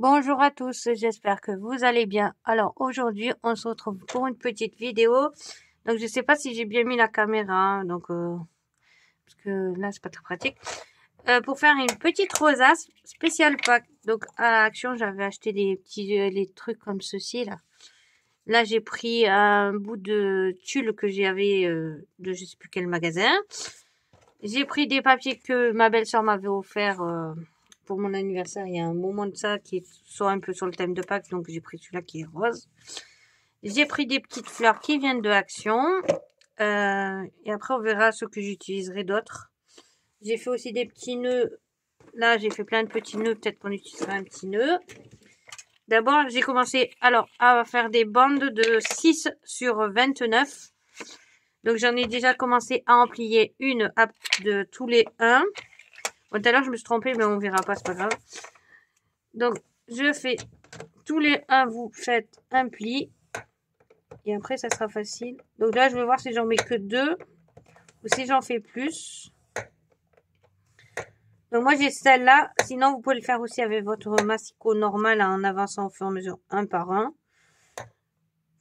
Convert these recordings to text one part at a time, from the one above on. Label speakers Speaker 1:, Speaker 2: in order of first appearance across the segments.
Speaker 1: Bonjour à tous, j'espère que vous allez bien. Alors aujourd'hui, on se retrouve pour une petite vidéo. Donc je sais pas si j'ai bien mis la caméra, parce que là c'est pas très pratique. Pour faire une petite rosace spécial pack. Donc à Action, j'avais acheté des petits les trucs comme ceci là. Là j'ai pris un bout de tulle que j'avais de je sais plus quel magasin. J'ai pris des papiers que ma belle-sœur m'avait offert pour mon anniversaire. Il y a un moment de ça qui sont un peu sur le thème de Pâques, donc j'ai pris celui-là qui est rose. J'ai pris des petites fleurs qui viennent de Action. Et après, on verra ce que j'utiliserai d'autres. J'ai fait aussi des petits nœuds. Là, j'ai fait plein de petits nœuds. Peut-être qu'on utilisera un petit nœud. D'abord, j'ai commencé à faire des bandes de 6 sur 29. Donc, j'en ai déjà commencé à en plier une de tous les 1. Bon, tout à l'heure, je me suis trompée, mais on verra pas, c'est pas grave. Donc, je fais tous les 1, vous faites un pli. Et après, ça sera facile. Donc là, je vais voir si j'en mets que 2 ou si j'en fais plus. Donc moi, j'ai celle-là. Sinon, vous pouvez le faire aussi avec votre massicot normal en avançant au fur et à mesure, un par un.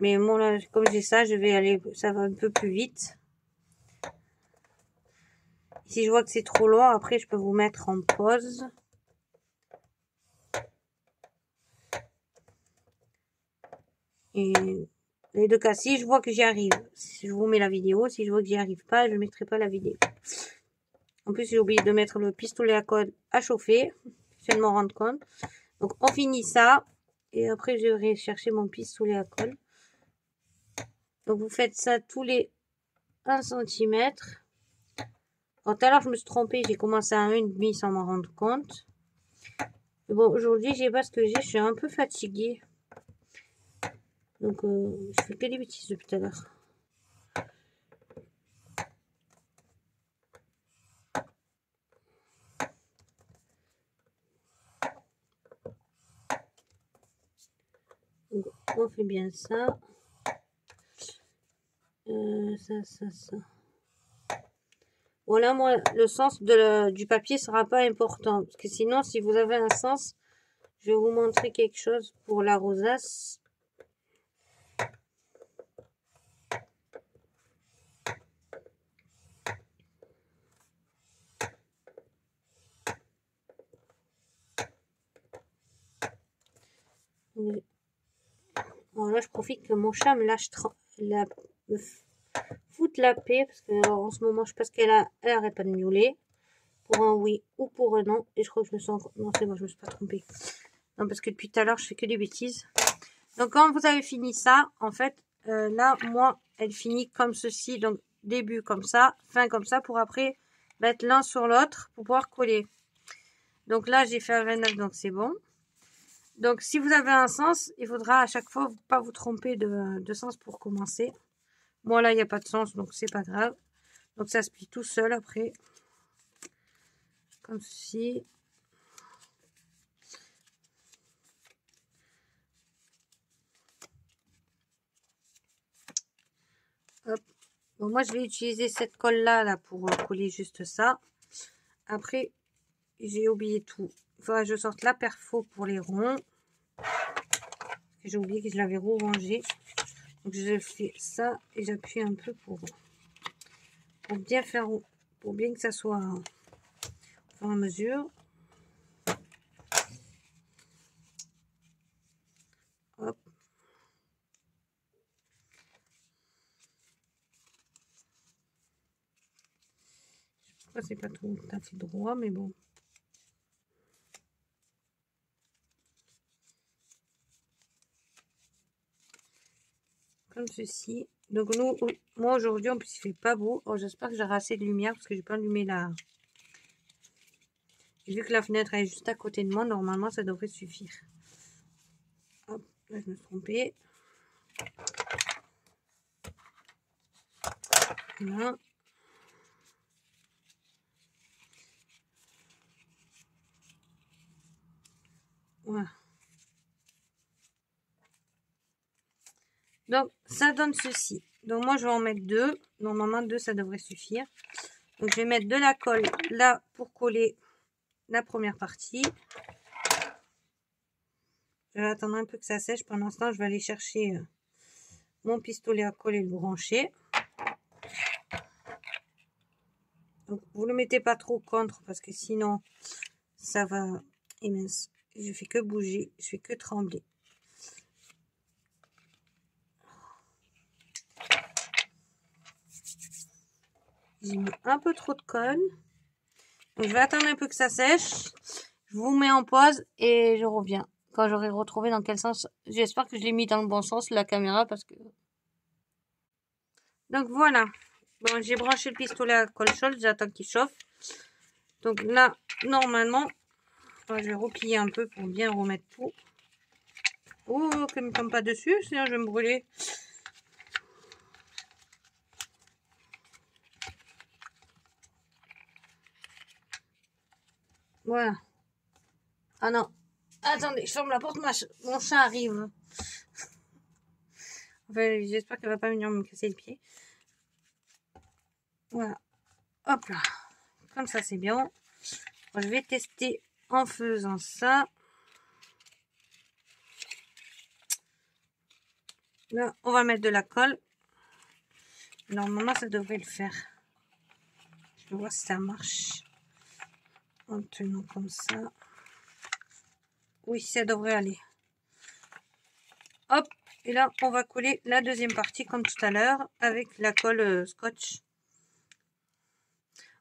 Speaker 1: Mais moi, là, comme j'ai ça, je vais aller, ça va un peu plus vite. Si je vois que c'est trop long, après, je peux vous mettre en pause. Et les deux cas, si je vois que j'y arrive, si je vous mets la vidéo. Si je vois que j'y arrive pas, je ne mettrai pas la vidéo. En plus, j'ai oublié de mettre le pistolet à colle à chauffer. Je viens de m'en rendre compte. Donc, on finit ça. Et après, je vais chercher mon pistolet à colle. Donc, vous faites ça tous les 1 cm. Tout à l'heure, je me suis trompée. J'ai commencé à 1,5 sans m'en rendre compte. Mais bon, aujourd'hui, je sais pas ce que j'ai. Je suis un peu fatiguée. Donc, je fais que des bêtises depuis tout à l'heure. Donc, on fait bien ça. Ça. Voilà, moi, le sens du papier sera pas important. Parce que sinon, si vous avez un sens, je vais vous montrer quelque chose pour la rosace. Voilà, je profite que mon chat me lâche me foute la paix. Parce que en ce moment, je pense qu'elle arrête pas de miauler. Pour un oui ou pour un non. Et je crois que je me sens... Non, c'est bon, je me suis pas trompée. Non, parce que depuis tout à l'heure, je fais que des bêtises. Donc, quand vous avez fini ça, en fait, là, moi, elle finit comme ceci. Donc, début comme ça, fin comme ça, pour après mettre l'un sur l'autre pour pouvoir coller. Donc là, j'ai fait un 29, donc c'est bon. Donc, si vous avez un sens, il faudra à chaque fois pas vous tromper de sens pour commencer. Moi, là, il n'y a pas de sens, donc c'est pas grave. Donc, ça se plie tout seul après. Comme ceci. Hop. Bon, moi, je vais utiliser cette colle-là pour coller juste ça. Après, j'ai oublié tout. Il faudra que je sorte la perfo pour les ronds. J'ai oublié que je l'avais rangé. Donc, je fais ça et j'appuie un peu pour bien faire, pour bien que ça soit au fur et à mesure. Hop. Je crois que c'est pas tout à fait droit, mais bon. Comme ceci. Donc moi aujourd'hui, en plus il fait pas beau. Oh, j'espère que j'aurai assez de lumière parce que j'ai pas allumé la... Vu que la fenêtre est juste à côté de moi, normalement ça devrait suffire. Hop, là je me suis trompée. Voilà. Voilà. Donc ça donne ceci. Donc moi je vais en mettre 2. Normalement 2 ça devrait suffire. Donc je vais mettre de la colle là pour coller la première partie. Je vais attendre un peu que ça sèche. Pendant ce temps, je vais aller chercher mon pistolet à colle et le brancher. Donc, vous ne le mettez pas trop contre parce que sinon, ça va... Et mince, je fais que bouger, je fais que trembler. J'ai mis un peu trop de colle. Donc, je vais attendre un peu que ça sèche. Je vous mets en pause et je reviens. Quand j'aurai retrouvé dans quel sens. J'espère que je l'ai mis dans le bon sens, la caméra, parce que... Donc, voilà. Bon, j'ai branché le pistolet à colle chaude. J'attends qu'il chauffe. Donc là, normalement, je vais replier un peu pour bien remettre tout. Oh, que ne me tombe pas dessus, sinon je vais me brûler. Voilà. Ah non. Attendez, je ferme la porte, mon chat arrive. Enfin, j'espère qu'elle va pas venir me casser le pied. Voilà. Hop là. Comme ça, c'est bien. Je vais tester en faisant ça. Là, on va mettre de la colle. Normalement, ça devrait le faire. Je vais voir si ça marche. En tenant comme ça. Oui, ça devrait aller. Hop. Et là, on va coller la deuxième partie comme tout à l'heure avec la colle scotch.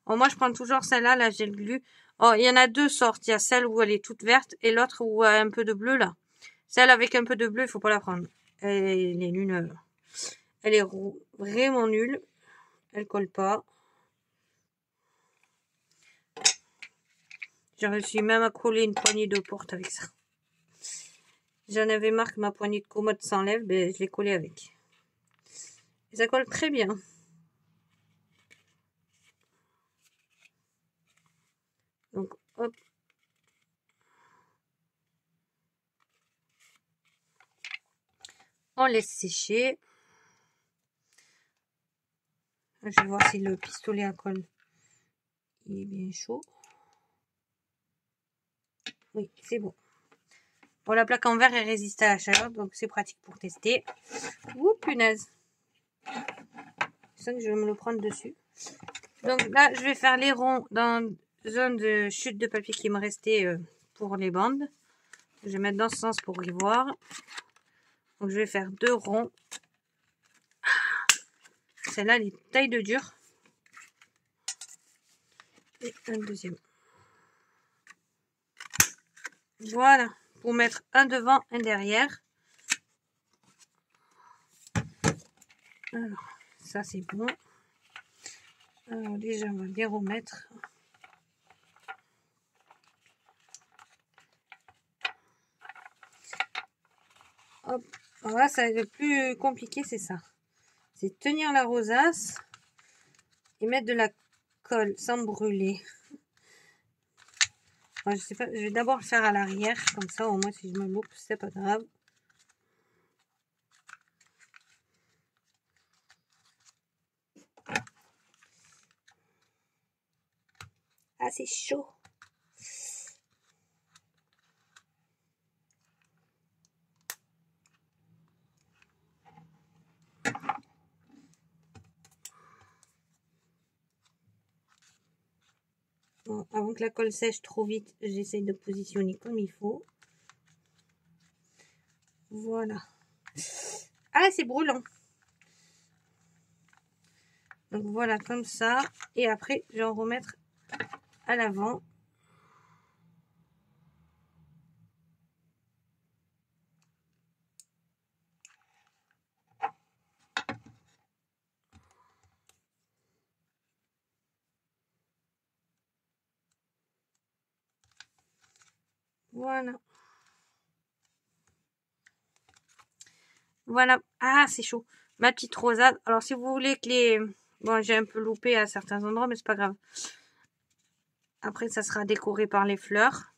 Speaker 1: Oh, moi, je prends toujours celle-là, la gel glue. Oh, il y en a deux sortes. Il y a celle où elle est toute verte et l'autre où elle a un peu de bleu, là. Celle avec un peu de bleu, il faut pas la prendre. Elle est nulle. Elle est vraiment nulle. Elle colle pas. J'ai réussi même à coller une poignée de porte avec ça. J'en avais marre que ma poignée de commode s'enlève, ben, je l'ai collée avec. Et ça colle très bien. Donc, hop. On laisse sécher. Je vais voir si le pistolet à colle il est bien chaud. Oui, c'est bon. Bon, la plaque en verre est résiste à la chaleur, donc c'est pratique pour tester. Ouh, punaise. Je sens que je vais me le prendre dessus. Donc là, je vais faire les ronds dans la zone de chute de papier qui me restait pour les bandes. Je vais mettre dans ce sens pour y voir. Donc je vais faire 2 ronds. Celle-là, elle est taille de dur. Et un deuxième. Voilà. Pour mettre un devant, un derrière. Alors, ça c'est bon. Alors déjà, on va bien remettre. Hop. Alors là, ça, le plus compliqué, c'est ça. C'est tenir la rosace et mettre de la colle sans brûler. Enfin, je sais pas, je vais d'abord le faire à l'arrière, comme ça au moins si je me loupe, c'est pas grave. Ah, c'est chaud. Bon, avant que la colle sèche trop vite, j'essaye de positionner comme il faut. Voilà. Ah, c'est brûlant. Donc voilà, comme ça. Et après, je vais en remettre à l'avant. Voilà. Voilà. Ah, c'est chaud. Ma petite rosade. Alors, si vous voulez que les... Bon, j'ai un peu loupé à certains endroits, mais c'est pas grave. Après, ça sera décoré par les fleurs.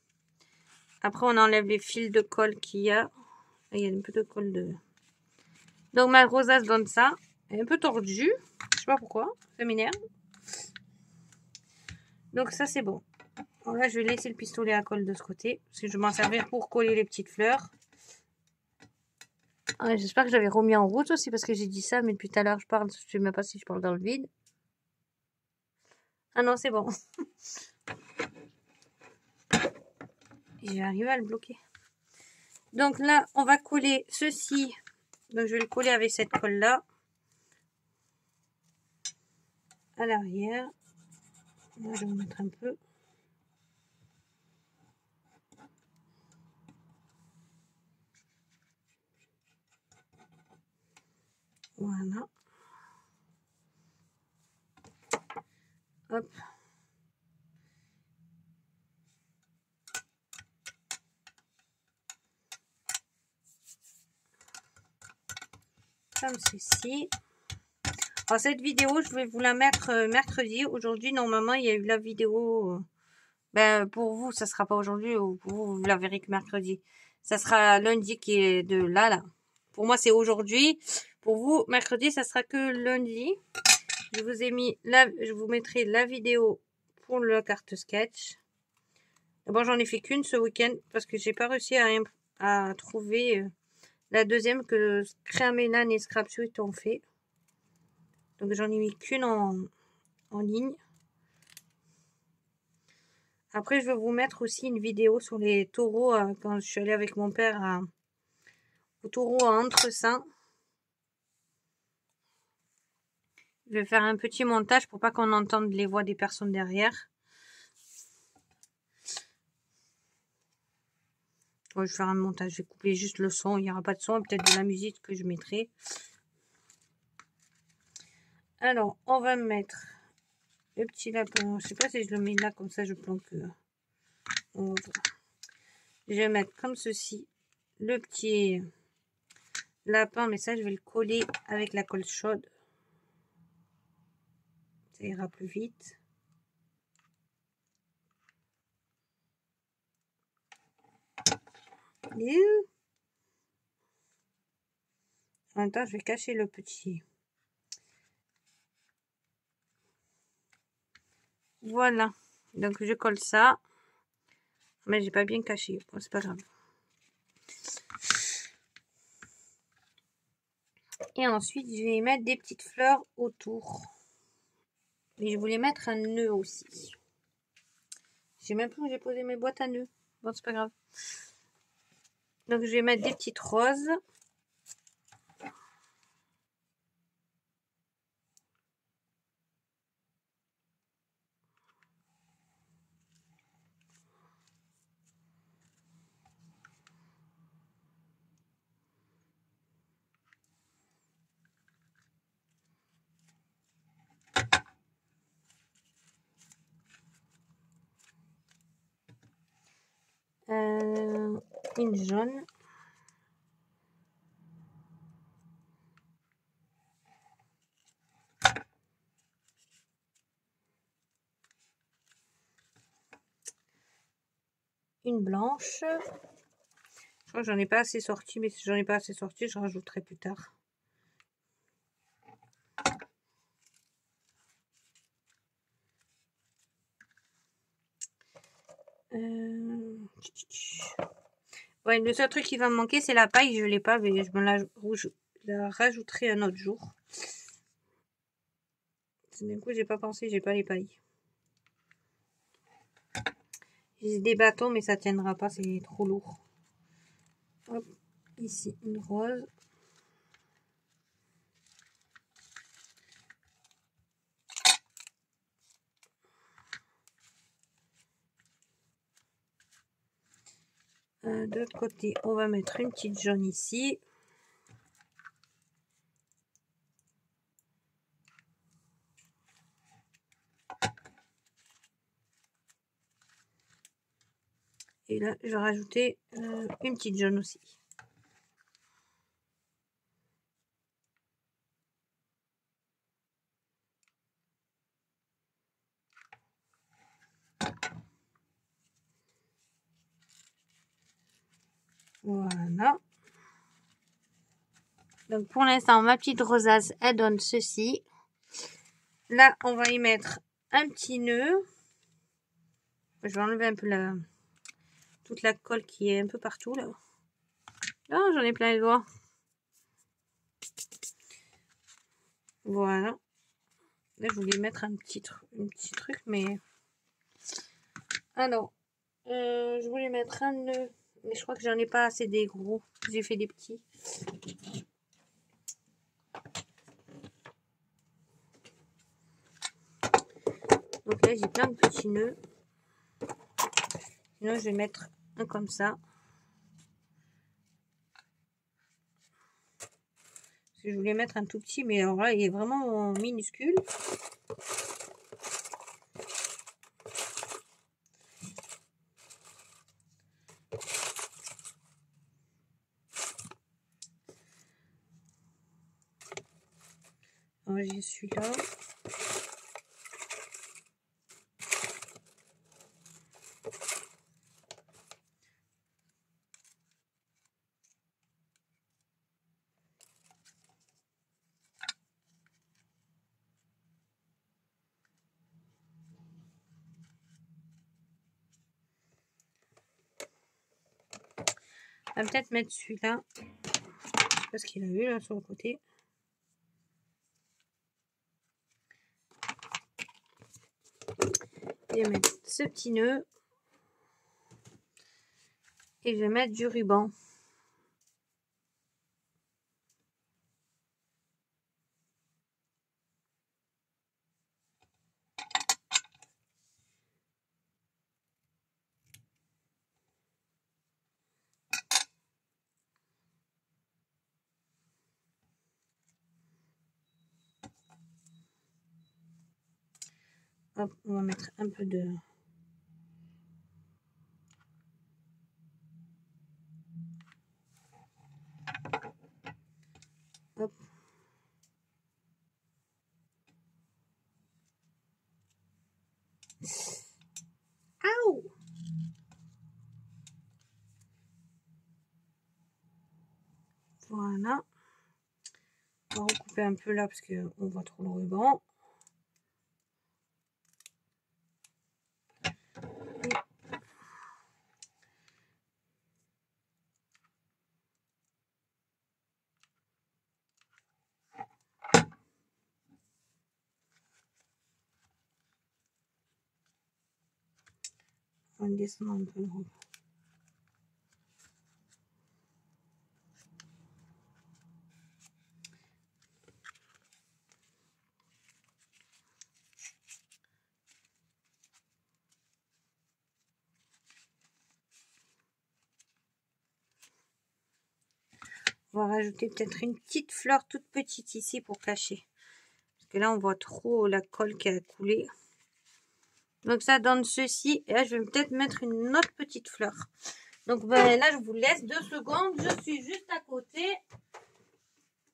Speaker 1: Après, on enlève les fils de colle qu'il y a. Il y a un peu de colle de... Donc, ma rosace donne ça. Elle est un peu tordue. Je sais pas pourquoi. Ça m'énerve. Donc, ça, c'est bon. Alors là, je vais laisser le pistolet à colle de ce côté. Parce que je vais m'en servir pour coller les petites fleurs. J'espère que je l'avais remis en route aussi parce que j'ai dit ça, mais depuis tout à l'heure je parle, je sais même pas si je parle dans le vide. Ah non, c'est bon. Je vais arriver à le bloquer. Donc là, on va coller ceci. Donc je vais le coller avec cette colle là. À l'arrière. Moi, je vais vous mettre un peu. Voilà. Hop. Comme ceci. Alors cette vidéo, je vais vous la mettre mercredi. Aujourd'hui, normalement, il y a eu la vidéo. Ben, pour vous, ça sera pas aujourd'hui. Ou pour vous, vous la verrez que mercredi. Ça sera lundi qui est de là. Pour moi, c'est aujourd'hui. Pour vous, mercredi, ça sera que lundi. Je vous ai mis je vous mettrai la vidéo pour la carte sketch. D'abord, j'en ai fait qu'une ce week-end parce que j'ai pas réussi à trouver la deuxième que Créamélan et Scrapsuit ont fait. Donc, j'en ai mis qu'une en ligne. Après, je vais vous mettre aussi une vidéo sur les taureaux quand je suis allée avec mon père au taureau à Entressin. Je vais faire un petit montage pour pas qu'on entende les voix des personnes derrière. Ouais, je vais faire un montage, je vais couper juste le son, il n'y aura pas de son, et peut-être de la musique que je mettrai. Alors, on va mettre le petit lapin. Je sais pas si je le mets là, comme ça je planque. Je vais mettre comme ceci le petit lapin, mais ça je vais le coller avec la colle chaude. Ça ira plus vite. Et en même temps, je vais cacher le petit. Voilà. Donc je colle ça. Mais j'ai pas bien caché. Bon, c'est pas grave. Et ensuite, je vais mettre des petites fleurs autour. Et je voulais mettre un nœud aussi. Je sais même plus où j'ai posé mes boîtes à nœuds. Bon, c'est pas grave. Donc, je vais mettre des petites roses. Une jaune. Une blanche. Je crois que j'en ai pas assez sorti, mais si j'en ai pas assez sorti, je rajouterai plus tard. Ouais, le seul truc qui va me manquer, c'est la paille. Je l'ai pas, mais je me la rajouterai un autre jour. Du coup, j'ai pas pensé, j'ai pas les pailles. J'ai des bâtons, mais ça tiendra pas, c'est trop lourd. Hop, ici, une rose. De l'autre côté, on va mettre une petite jaune ici. Et là, je vais rajouter une petite jaune aussi. Voilà. Donc pour l'instant, ma petite rosace, elle donne ceci. Là, on va y mettre un petit nœud. Je vais enlever un peu toute la colle qui est un peu partout là. Oh, j'en ai plein les doigts. Voilà. Là, je voulais mettre un petit truc, mais... Alors, je voulais mettre un nœud, mais je crois que j'en ai pas assez des gros. J'ai fait des petits. Donc là, j'ai plein de petits nœuds. Sinon, je vais mettre un comme ça. Parce que je voulais mettre un tout petit, mais alors là, il est vraiment minuscule. Alors, j'ai celui-là. On va peut-être mettre celui-là. Je sais pas ce qu'il a eu là sur le côté. Je vais mettre ce petit nœud. Et je vais mettre du ruban. Hop, on va mettre un peu de... Hop. Aouh! Voilà. On va recouper un peu là parce qu'on voit trop le ruban. On va descendre un peu le ruban. On va rajouter peut-être une petite fleur toute petite ici pour cacher. Parce que là, on voit trop la colle qui a coulé. Donc ça donne ceci. Et là, je vais peut-être mettre une autre petite fleur. Donc ben, là, je vous laisse 2 secondes. Je suis juste à côté.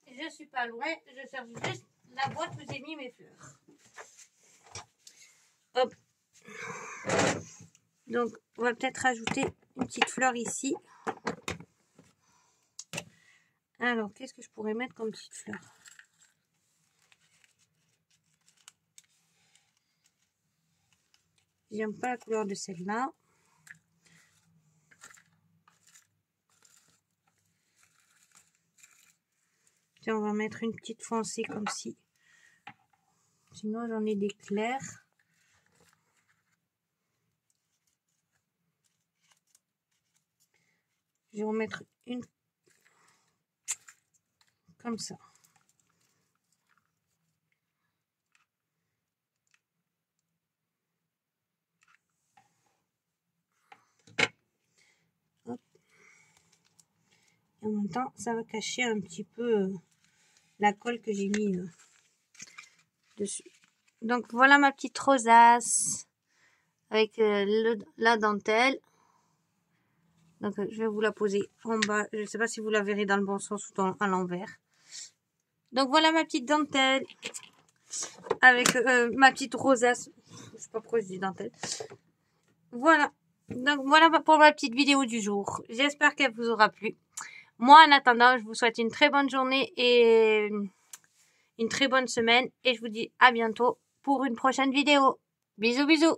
Speaker 1: Je suis pas loin. Je cherche juste la boîte où j'ai mis mes fleurs. Hop. Donc, on va peut-être rajouter une petite fleur ici. Alors, qu'est-ce que je pourrais mettre comme petite fleur? J'aime pas la couleur de celle-là. Tiens, on va mettre une petite foncée comme ci. Sinon, j'en ai des clairs. Je vais en mettre une comme ça. Hop. Et en même temps, ça va cacher un petit peu la colle que j'ai mis dessus. Donc voilà ma petite rosace avec la dentelle. Donc je vais vous la poser en bas. Je ne sais pas si vous la verrez dans le bon sens ou à l'envers. Donc voilà ma petite dentelle avec ma petite rosace. Je sais pas pourquoi je dis dentelle. Voilà. Donc voilà pour ma petite vidéo du jour. J'espère qu'elle vous aura plu. Moi en attendant, je vous souhaite une très bonne journée et une très bonne semaine. Et je vous dis à bientôt pour une prochaine vidéo. Bisous bisous.